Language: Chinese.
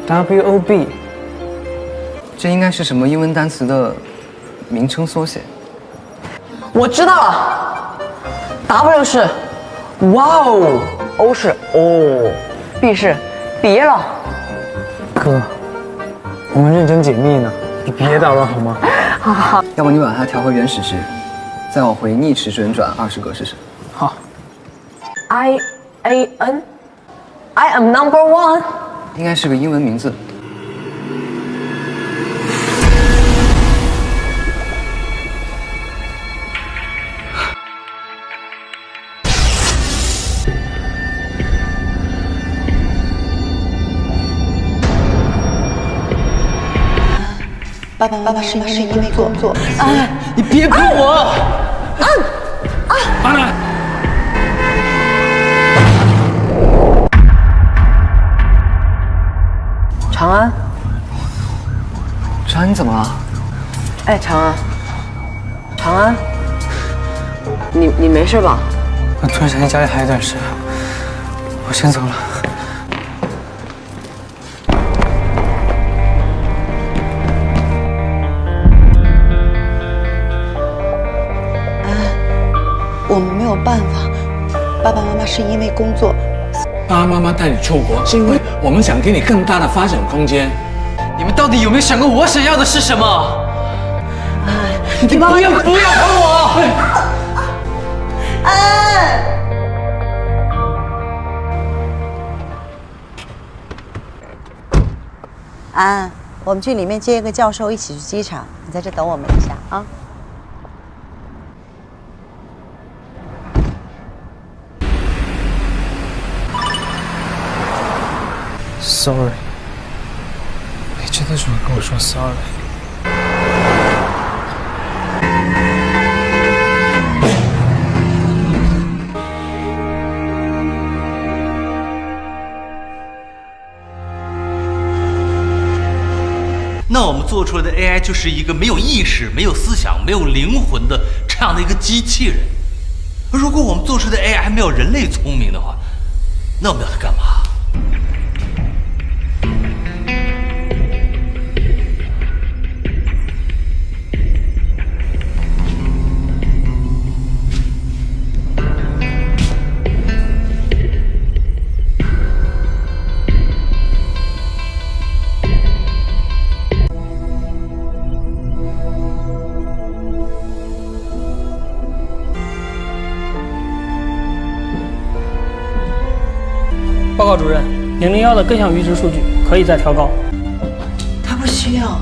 WOB， 这应该是什么英文单词的名称缩写？我知道了 ，W 是哇哦，O 是哦 ，B 是别了。哥，我们认真解密呢，你别捣乱好吗？好好好，要不你把它调回原始值，再往回逆时针转20个试试。好。 I am number one。应该是个英文名字。爸爸是因为工作。你别碰我！阿南。 长安，长安，你怎么了？哎，长安，你没事吧？我突然想起家里还有点事，我先走了。我们没有办法，爸爸妈妈是因为工作。 爸爸妈妈带你出国，是因为我们想给你更大的发展空间。你们到底有没有想过我想要的是什么？你不要碰我！安，我们去里面接一个教授，一起去机场。你在这等我们一下啊。 Sorry， 你真的只会跟我说 sorry。那我们做出来的 AI 就是一个没有意识、没有思想、没有灵魂的这样的一个机器人。如果我们做出的 AI 还没有人类聪明的话，那我们要它干嘛？ 报告主任，001的各项阈值数据可以再调高。他不需要。